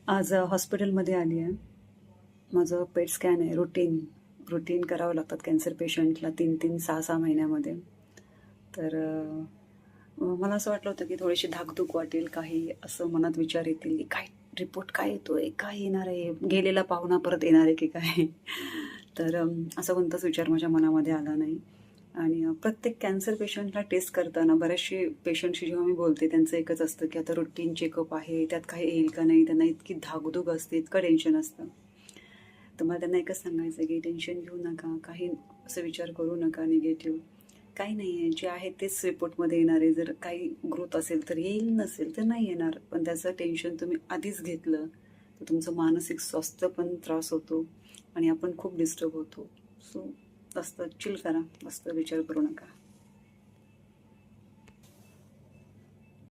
आज हॉस्पिटलमध्ये आली आहे. माझं पेट स्कॅन आहे. रुटीन करावं लागतात कॅन्सर पेशंटला 3-3, 6-6 महिन्यामध्ये. तर मला असं वाटलं होतं की थोडीशी धाकधूक वाटेल, काही असं मनात विचार येतील की काय रिपोर्ट काय येतोय, काय येणार आहे, गेलेला पाहुणा परत येणार आहे की काय. तर असा कोणताच विचार माझ्या मनामध्ये आला नाही. आणि प्रत्येक कॅन्सर पेशंटला टेस्ट करताना बऱ्याचशे पेशंटशी जेव्हा मी बोलते त्यांचं एकच असतं की आता रुटीन चेकअप आहे, त्यात काही येईल का नाही. त्यांना इतकी धाकधूक असते, इतकं टेन्शन असतं. तर मला त्यांना एकच सांगायचं की टेन्शन घेऊ नका, काही असं विचार करू नका निगेटिव्ह. काही नाही आहे, जे आहे तेच रिपोर्टमध्ये येणार आहे. जर काही ग्रोथ असेल तर येईल, नसेल तर नाही येणार. पण त्याचं टेन्शन तुम्ही आधीच घेतलं तर तुमचं मानसिक स्वास्थ्य पण त्रास होतो आणि आपण खूप डिस्टर्ब होतो. सो जास्त चिल करा, जास्त विचार करू नका.